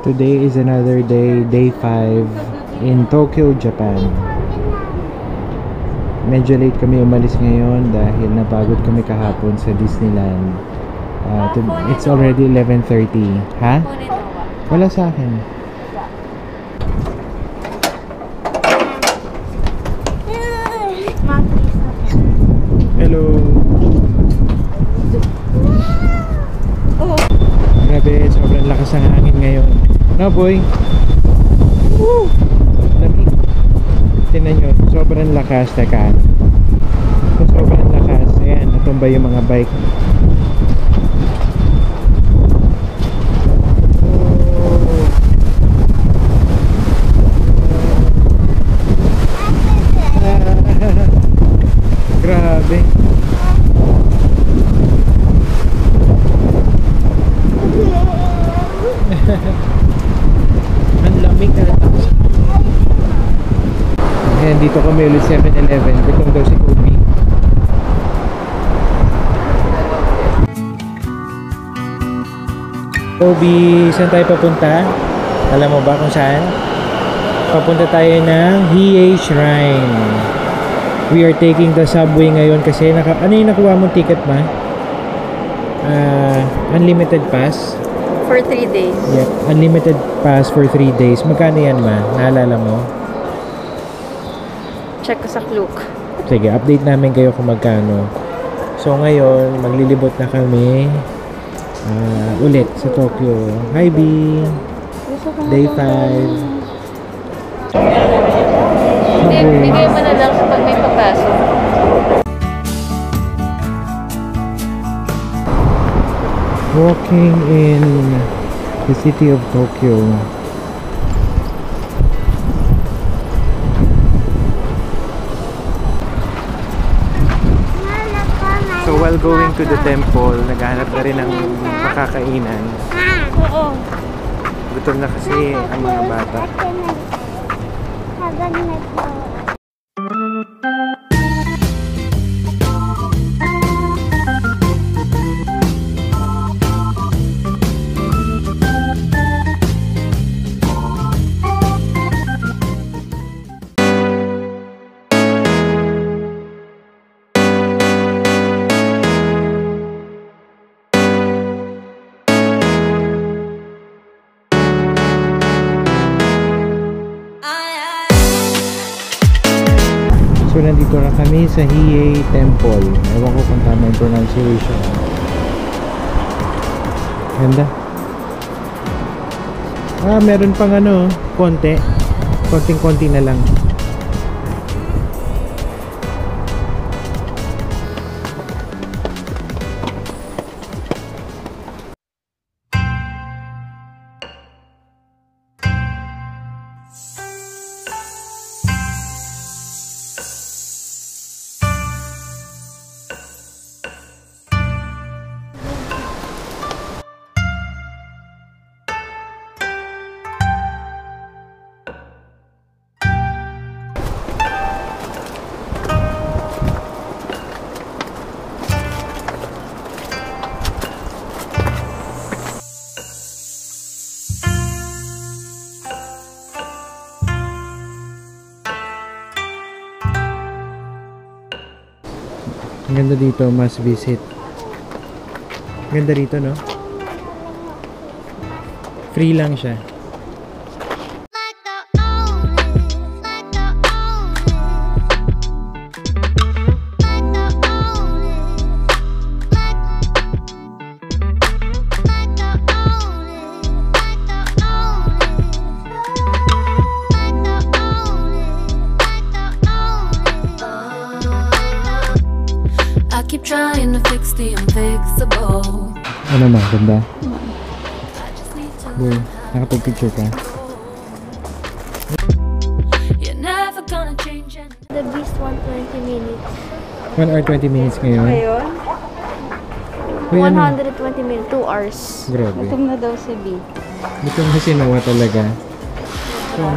Today is another day, day 5 in Tokyo, Japan. Medyo late kami umalis ngayon dahil napagod kami kahapon sa Disneyland. It's already 11:30. Ha? Wala sa akin. Hello. Grabe, sobrang lakas ng hangin ngayon. No boy? Woo! Lamig. Tingnan nyo, sobrang lakas. Teka. Sobrang lakas. Ayan, natumba yung mga bike. Grabe. Ang lamig na lakas. Ayan, dito kami ulit 7-Eleven. Gutom daw si Kobe. Kobe, saan tayo papunta? Alam mo ba kung saan? Papunta tayo ng Hiei Shrine. We are taking the subway ngayon kasi ano yung nakuha mong ticket ma? Unlimited pass? For 3 days. Yep, unlimited pass for 3 days. Magkano yan ma? Naalala mo? Check ko sa Klook. Sige, update namin kayo kung magkano. So ngayon, maglilibot na kami ulit sa Tokyo. Hi B! Day 5. Bigay mo na lang sa pag may papasok. Walking in the city of Tokyo. So while going to the temple, naghahanap na rin ng makakainan. Oo. Gutom na kasi ang mga bata. So nandito na kami sa Hiei Temple. Ewan ko kung tama yung pronunciation. Ganda. Meron pang konti. Konting-konti na lang. Ang ganda dito, must visit. Ganda rito, no? Free lang siya. Trying to fix the unfixable. Ano ma? Ganda? Boy, nakapag-picture ka? You're never gonna change it. The Beast 120 minutes. 1 hour 20 minutes ngayon? Ngayon? Uy, 120 minutes, 2 hours. Grabe. Gutom na daw si B. Gutom na si Noah talaga. So,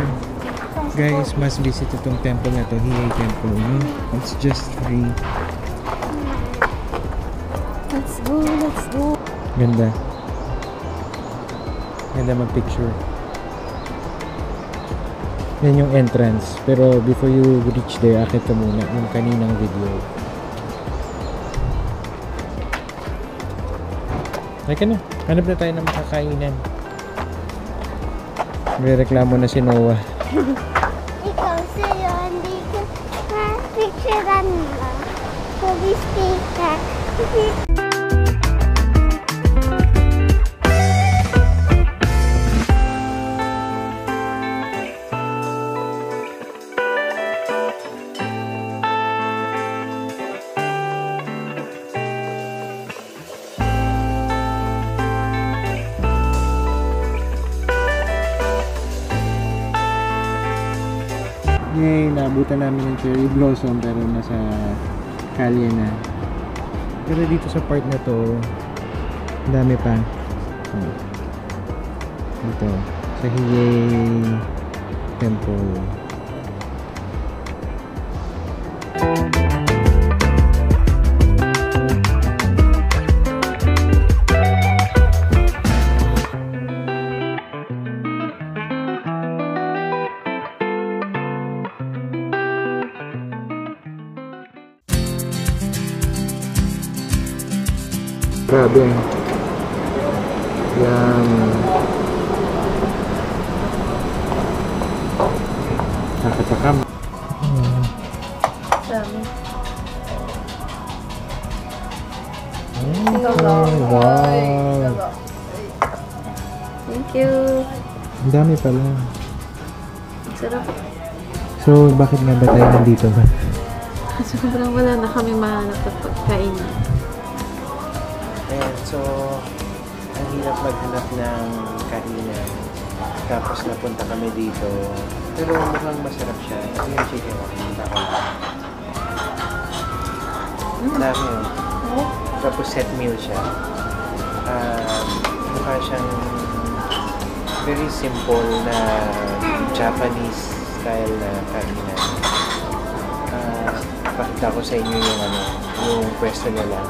guys, must visit itong temple na to, Hiei Temple. It's just free. Let's go, let's go. Ganda. Ganda mag-picture. Yan yung entrance. Pero before you reach there, akit ka muna yung kaninang video. Teka na, hanap na tayo ng makakainan. May reklamo na si Noah. Ikaw sa'yo, hindi ko ma-picturean mo. Pag-stay ka. Ngayon, naabutan namin ng cherry blossom pero nasa kalye na. Pero dito sa part na to, ang dami pa. Oh. Dito, sa Hiei Temple. Grabe. Yan. Nakatakam. Dami. Wow. Thank you. Ang dami pala. Sarap. So, bakit nga ba tayo nandito ba? Sobrang wala na kami mahanap at pagkainan. Ayan, so ang hirap maghanap ng kainan. Tapos napunta kami dito. Pero mukhang masarap siya. Ito yung chicken wings. Dami yun. Tapos set meal siya. Mukha siyang very simple na Japanese style na kainan. Pakita ko sa inyo yung yung pwesto nila.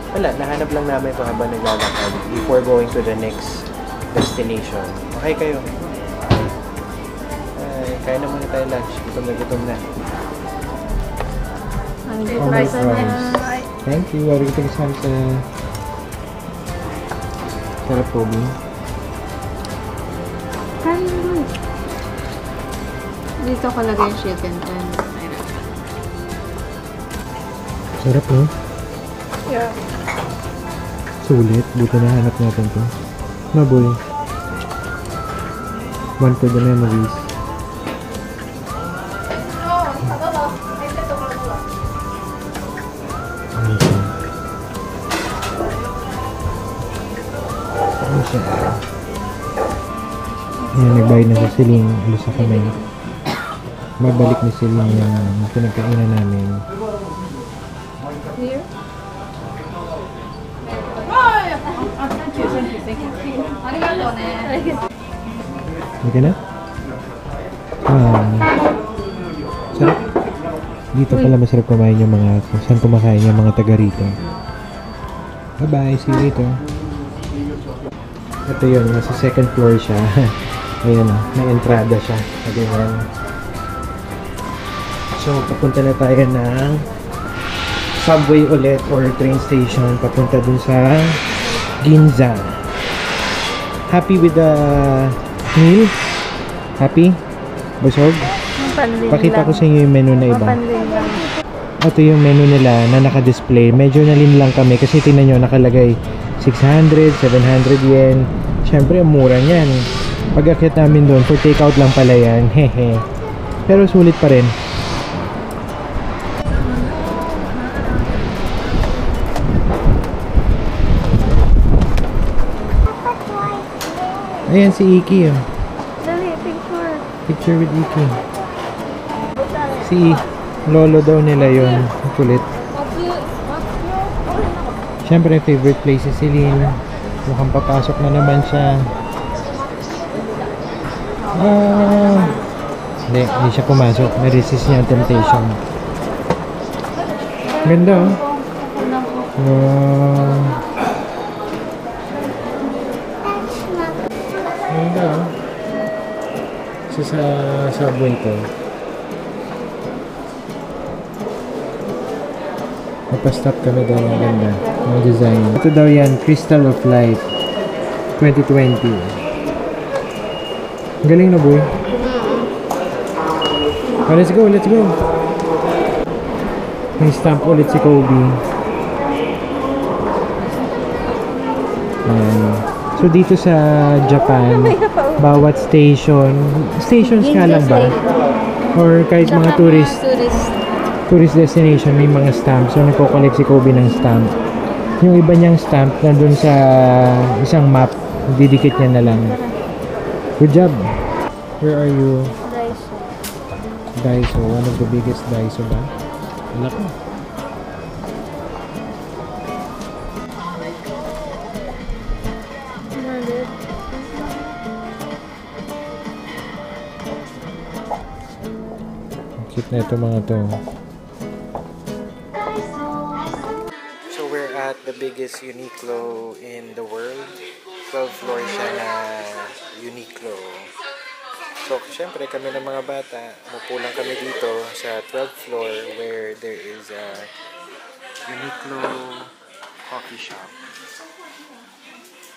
Wala, nahanap lang namin ito habang naglalakad before going to the next destination. Okay kayo? Ay, kaya na muna tayo lunch. Gutom na gutom na. Price na. Thank you. Arigatou gozaimasu. Sarap po, Bing. Kain mo. Dito ko lagay yung chicken. Sarap, no? Yeah. Sulit. Buti na hanap natin to. No, boy. One for the memories. Ano siya? Ano siya? Ayan, nagbayad na si Celine. Alis na kami. Babalik ni Celine yung pinagkainan namin. Here? Hindi ka na? Sarap. Dito pala masarap kumain yung mga, kung saan kumakain yung mga taga rito. Bye bye, see you later. Ito yun, nasa second floor siya. Ayan o, may entrada siya. Ayan. So, papunta na tayo ng subway ulit or train station papunta dun sa Ginza. Happy with the meal? Happy? Busog? Pakita ko sa inyo yung menu na iba. Ito yung menu nila na naka-display. Medyo nalinlang kami kasi tingnan nyo nakalagay 600, 700 yen. Syempre ang mura niyan. Pag-akyat namin doon, for takeout lang pala yan. Hehe. Pero sulit pa rin. Ayan si Iki. Oh. Dali, picture. Picture with Iki. Si lolo daw nila yun. Kulit. Siyempre favorite place si Celine. Mukhang papasok na naman siya. Hindi siya pumasok. May-resist niya ang temptation. Ganda oh. Ganda oh. So sa subway to. Napastop kami doon. Ang ganda. Ang design. Ito daw yan, Crystal of Light 2020. Galing na, boy. Oh, let's go, let's go. May stamp ulit si Kobe. Ayan. So dito sa Japan, bawat stations nga lang ba? Or kahit mga tourist destination, may mga stamp. So nagko-collect si Kobe ng stamp. Yung iba niyang stamp nandun sa isang map, didikit niya na lang. Good job. Where are you? Daiso. One of the biggest Daiso ba? Wala ko. Cute na ito mga to. So we're at the biggest Uniqlo in the world. 12 floor siya na Uniqlo. So syempre kami ng mga bata, mupulang kami dito sa 12th floor where there is a Uniqlo coffee shop.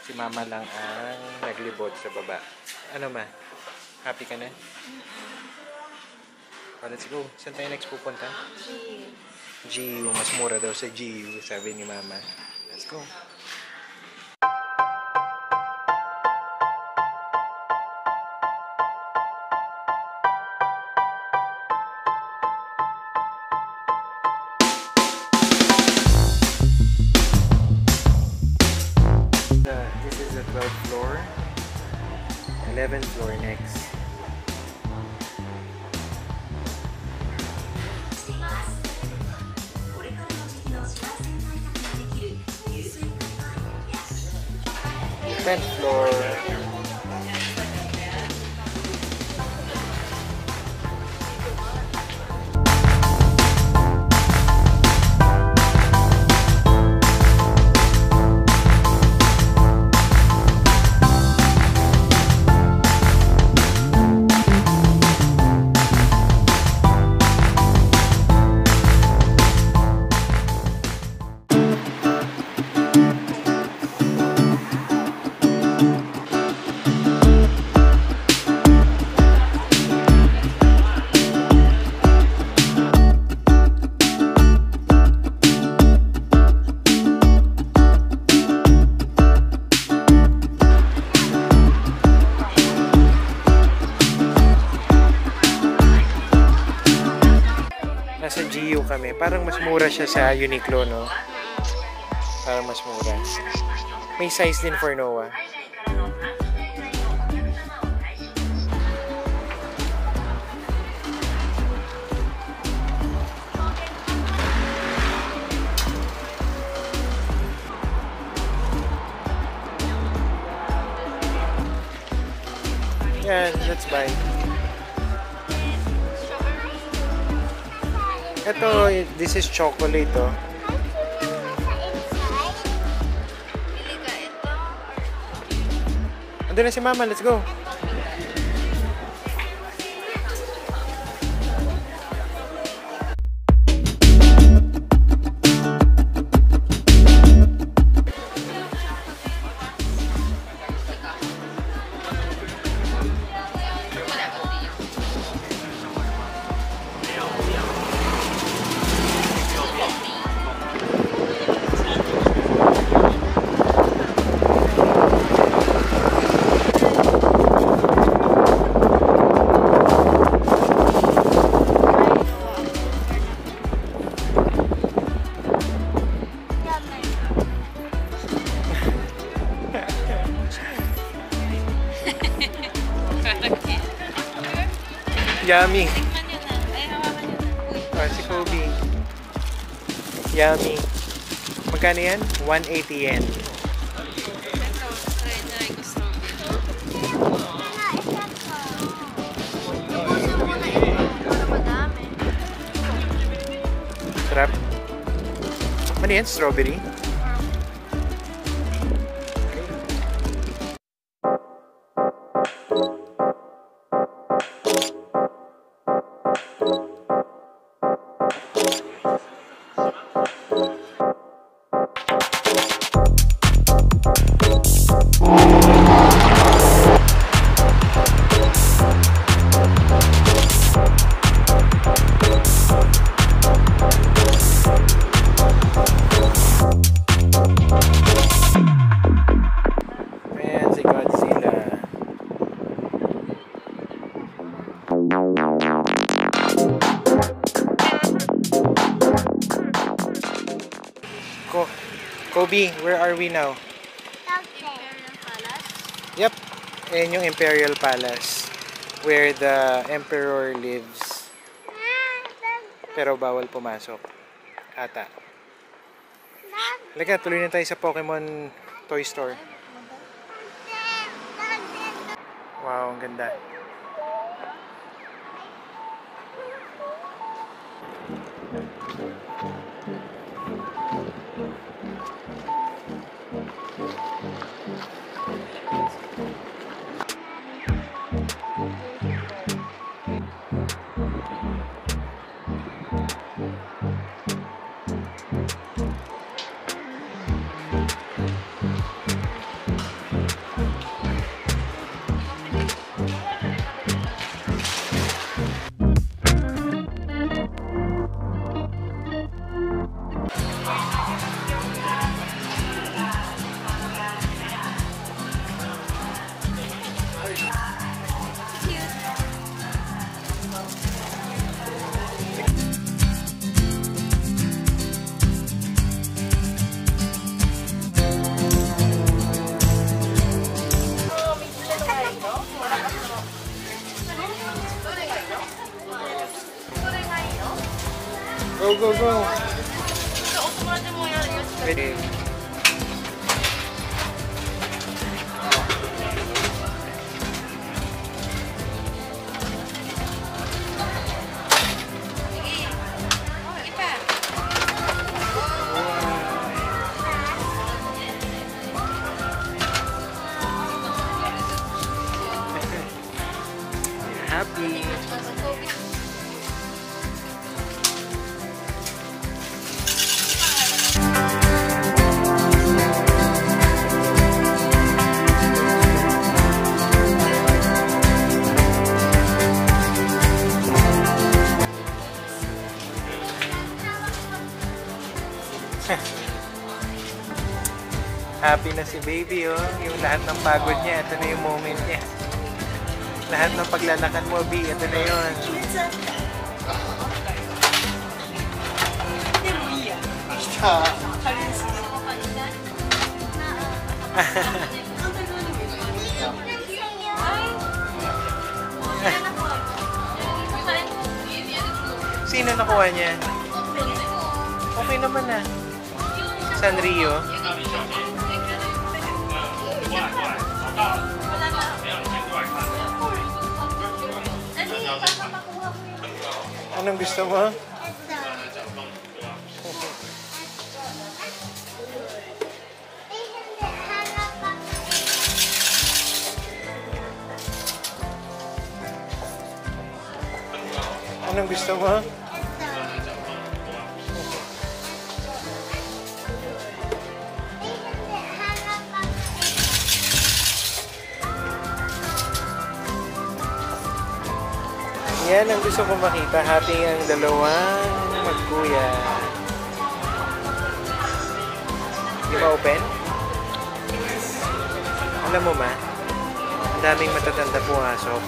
Si mama lang ang naglibot sa baba. Ano ma? Happy ka na? Oh, let's go. Saan tayo next pupunta? GU. Mas mura daw sa GU, sabi ni mama. Let's go. This is the 12th floor. 11th floor next. Tenth floor. Nasa GU kami. Parang mas mura siya sa Uniqlo, no? Parang mas mura. May size din for Noah. Yan, let's buy. Ito, this is chocolate, oh. Andun na si mama, let's go. Yummy. Oh, si Kobe. Yummy. Magkano yan? 180 yen. Sarap. Ano yan? Strawberry? B, where are we now? Imperial Palace. Yep. Ayan yung Imperial Palace where the Emperor lives. Pero bawal pumasok. Ata. Halika, tuloy na tayo sa Pokemon Toy Store. Wow, ang ganda. Go, go, go! Ready. Happy. Happy na si baby, oh. Yung lahat ng pagod niya, ito na yung moment niya. Lahat ng paglalakad mo, B, ito na yun. Sino nakuha niya? Okay naman na. Sanrio. Anong gusto mo? Anong gusto mo? Yan ang gusto ko makita. Happy ang dalawang magkuya. Di ba open? Alam mo ma, ang daming matatanda pumasok.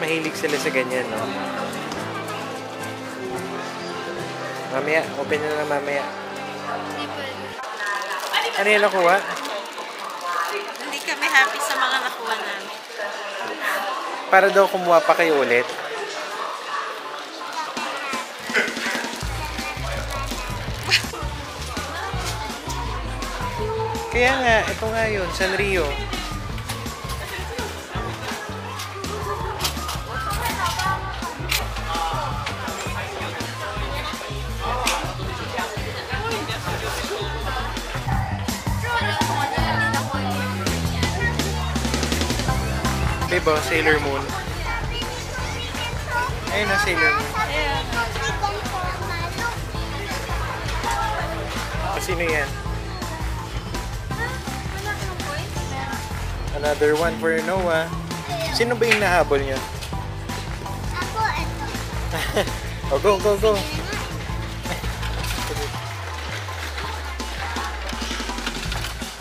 Mahilig sila sa ganyan, no? Mamaya, open na lang mamaya. Ano yung nakuha? Hindi kami happy sa mga nakuha namin. Para daw kumuha pa kayo ulit. Kaya nga, ito nga yun, Sanrio. Diba, Sailor Moon? Ayun na, Sailor Moon. Sino yan? Another one for Noah. Sino ba yung nahabol nyo? Ako, ito. Oh, go, go, go.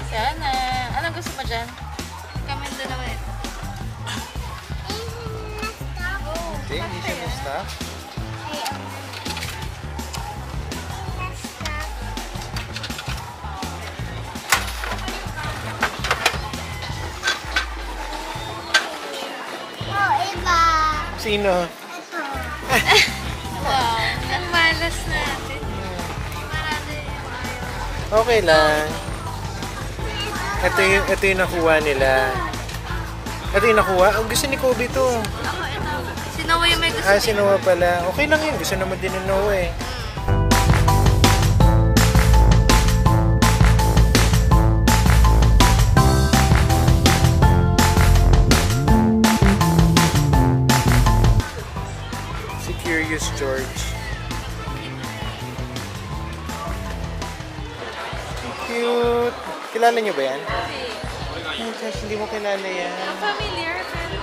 Sana. Anong gusto mo dyan? Kami dalawa ito. Okay, hindi siya na-stop. Sino? Wow, ang malas natin. Okay lang. Ito yung nakuha nila. Ito yung nakuha? Oh, gusto ni Kobe to. Ako, ito. Si Noah yung may gusto. Si Noah pala. Okay lang yun. Gusto naman din ni Noah eh. Si Curious George. Cute. Kilala niyo ba yan? Oh gosh, hindi mo kilala yan. Ang familiar, pero...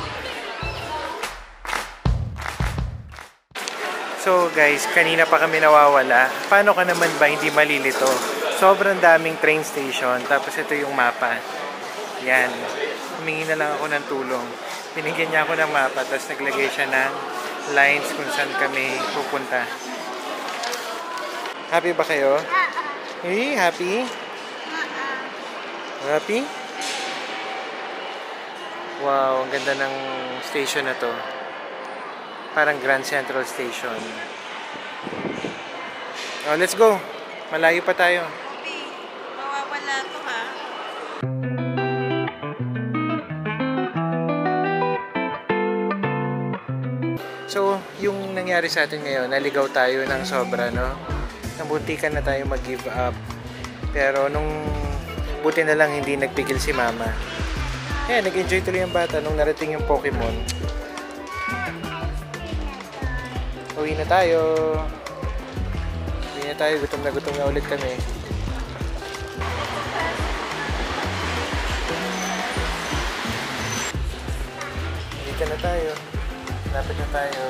So guys, kanina pa kami nawawala. Paano ka naman ba hindi malilito? Sobrang daming train station, tapos ito yung mapa. Yan. Humingi na lang ako ng tulong. Binigyan niya ako ng mapa, tapos naglagay siya ng lines kung saan kami pupunta. Happy ba kayo? Hey, happy? Happy? Wow, ang ganda ng station na to. Parang Grand Central Station. Oh, let's go. Malayo pa tayo. Kobe, mawawala to ha. So, yung nangyari sa atin ngayon, naligaw tayo ng sobra, no? Nabuntikan na tayo mag-give up. Pero nung buti na lang hindi nagpigil si mama. Kaya nag-enjoy tuloy ang bata nung narating yung Pokemon. Uwi na tayo. Uwi na tayo. Gutom na ulit kami. Dito na tayo. Lapit na tayo.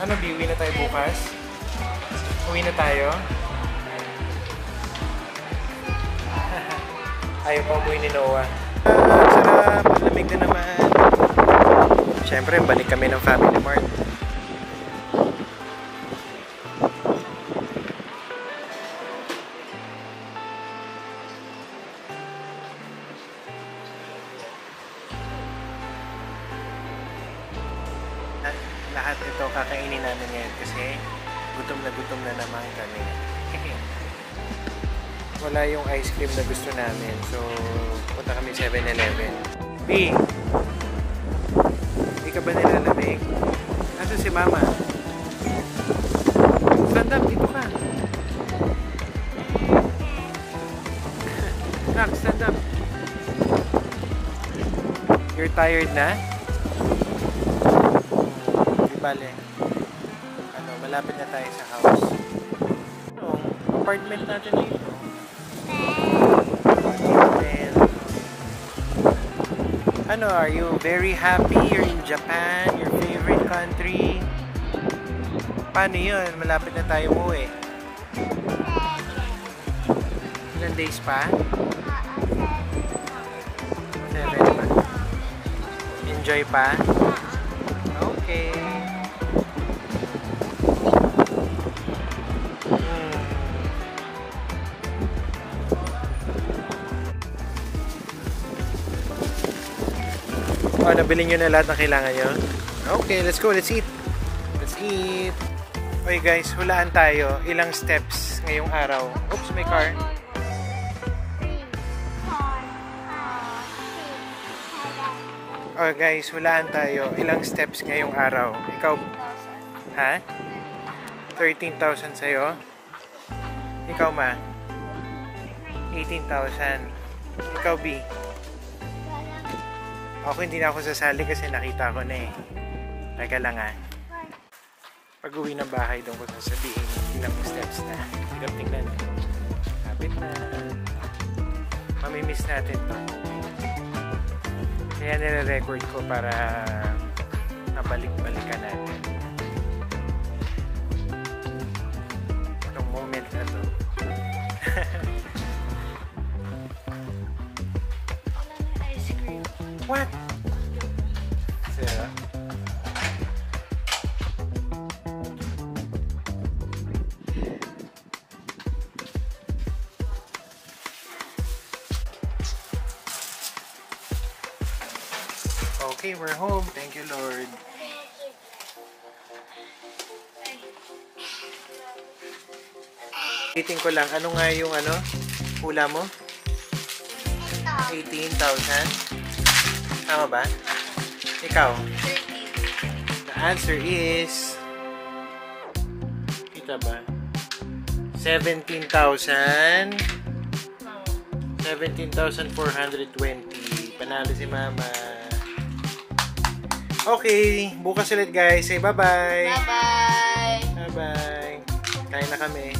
Ano, uwi na tayo bukas? Uwi na tayo? Ayaw pa umuwi ni Noah. Sarap! Lamig na naman. Siyempre, balik kami ng Family Mart. Lahat ito kakainin namin ngayon kasi gutom na naman kami. Wala yung ice cream na gusto namin, so punta kami 7-Eleven. B! Hindi ka ba nilalamig? Nasaan si Mama? Stand up, dito ka. Nak, stand up. You're tired na? Di bale. Ano, malapit na tayo sa house. Ano, apartment natin dito. Ano, are you very happy? You're in Japan, your favorite country? Paano yun? Malapit na tayo umuwi. Ilang days pa? 7 pa. Enjoy pa? Okay. Oh, nabili nyo na lahat ng kailangan nyo? Okay, let's go. Let's eat. Let's eat. Okay guys, hulaan tayo. Ilang steps ngayong araw. Oops, may car. Okay guys, hulaan tayo. Ilang steps ngayong araw. Ikaw, ha? 13,000 sa'yo? Ikaw, ma? 18,000. Ikaw, B? Ako hindi na ako sasali kasi nakita ko na eh. Teka lang ha. Pag uwi ng bahay doon ko sasabihin ilang steps na. Hirap tingnan. Kapit na. Mamimiss natin to. Kaya nire-record ko para mabalik-balikan natin. Itong moment na to. What? Sarah? Okay, we're home. Thank you, Lord. Titing ko lang, ano nga yung hula mo? Ito. 18,000? Tama ba? Ikaw? 13. The answer is... Kita ba? 17,000. 17,420. Panalo si Mama. Okay, bukas ulit guys. Say bye-bye. Bye-bye. Bye-bye. Kain na kami.